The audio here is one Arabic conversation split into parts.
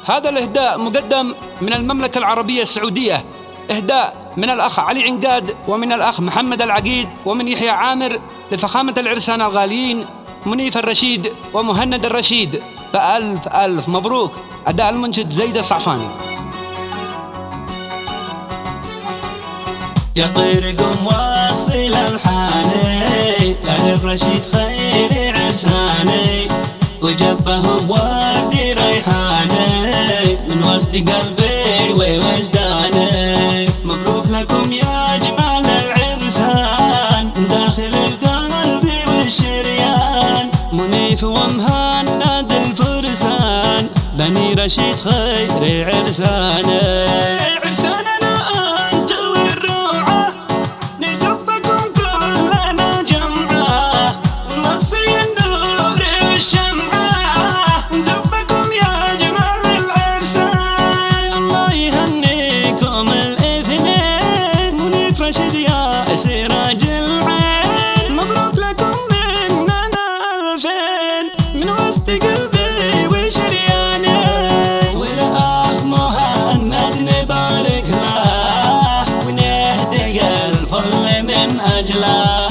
هذا الإهداء مقدم من المملكة العربية السعودية، إهداء من الأخ علي عنقاد ومن الأخ محمد العقيد ومن يحيى عامر لفخامة العرسان الغاليين منيف الرشيد ومهند الرشيد. فألف ألف مبروك. أداء المنشد زيد الصعفاني. يا طير قم واصل الحاني للرشيد خير عرساني وجبهم وردي ريحاني من وسط قلبي ووجداني. مبروك لكم يا أجمل العرسان داخل القلب والشريان منيف ومهند الفرسان بني رشيد خير عرساني. رشيد يا سراج العين مبروك لكم مننا ألفين من وسط قلبي وشرياني. والأخ مهند نبارك له ونهدي الفضل من أجله.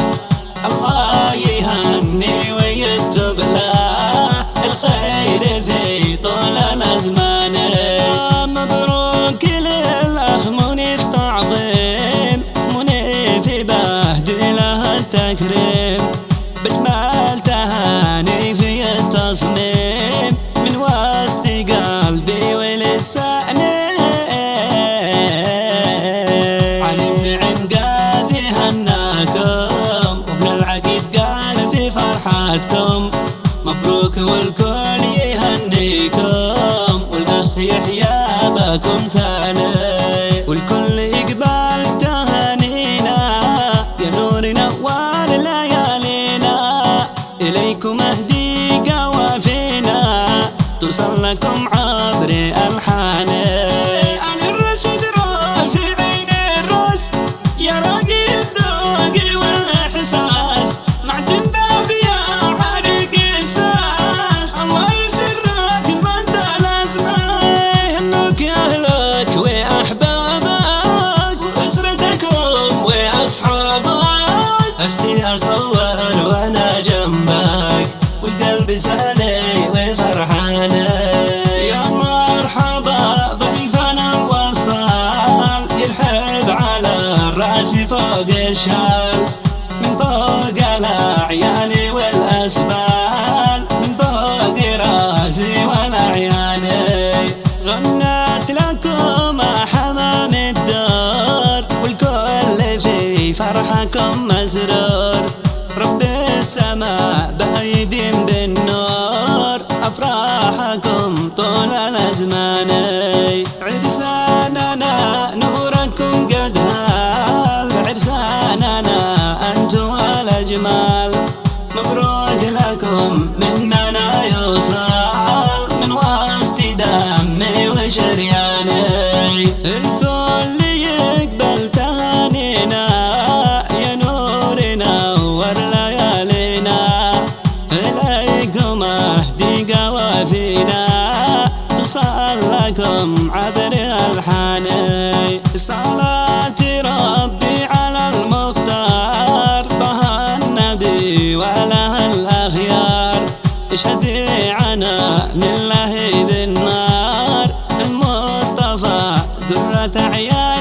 الله يهني ويكتب له الخير في طول الأزمان. مبروك للأخ منيف تعظيم في بهدله التكريم بجمال تهاني في التصميم من وسط قلبي ولساني. علي بن عنقاد يهناكم وابن العقيد قال بفرحتكم مبروك والكل يهنيكم والأخ يحيى بكم ساني والكل يقبل تهانينا يا نور نوار ليالينا. إليكم أهدي قوافينا توصل لكم عبر ألحاني. أنا الرشيد راسي بين الراس يا راقي الذوق والإحساس معدن ذهب يا حريق الساس. الله يسرك مدى الأزمان يهنوك يا أهلك وأحبابك وأسرتكم وأصحابك. أشتي أصور وأنا جنبك والقلب سالي وفرحاني. يا مرحبا ضيفنا الوصال يرحب على الرأس فوق الشال من فوق الأعيان والأسبال من فوق راسي والأعياني. غنت لكم حمام الدار والكل في فرحكم مسرور. رب السماء بايد بالنور أفراحكم طول الأزمان. عرساننا نوركم قد هال عرساننا أنتم الأجمال مبروك لكم مننا يوصل من وسط دمي وشرياني. الكل يقبل تهانينا يا نورنا وليالينا. إليكم أهدي قوافينا توصل لكم عبر ألحاني. صلاة ربي على المختار طه النبي وله الأخيار شفيعنا لله بالنار المصطفى قرة عيال.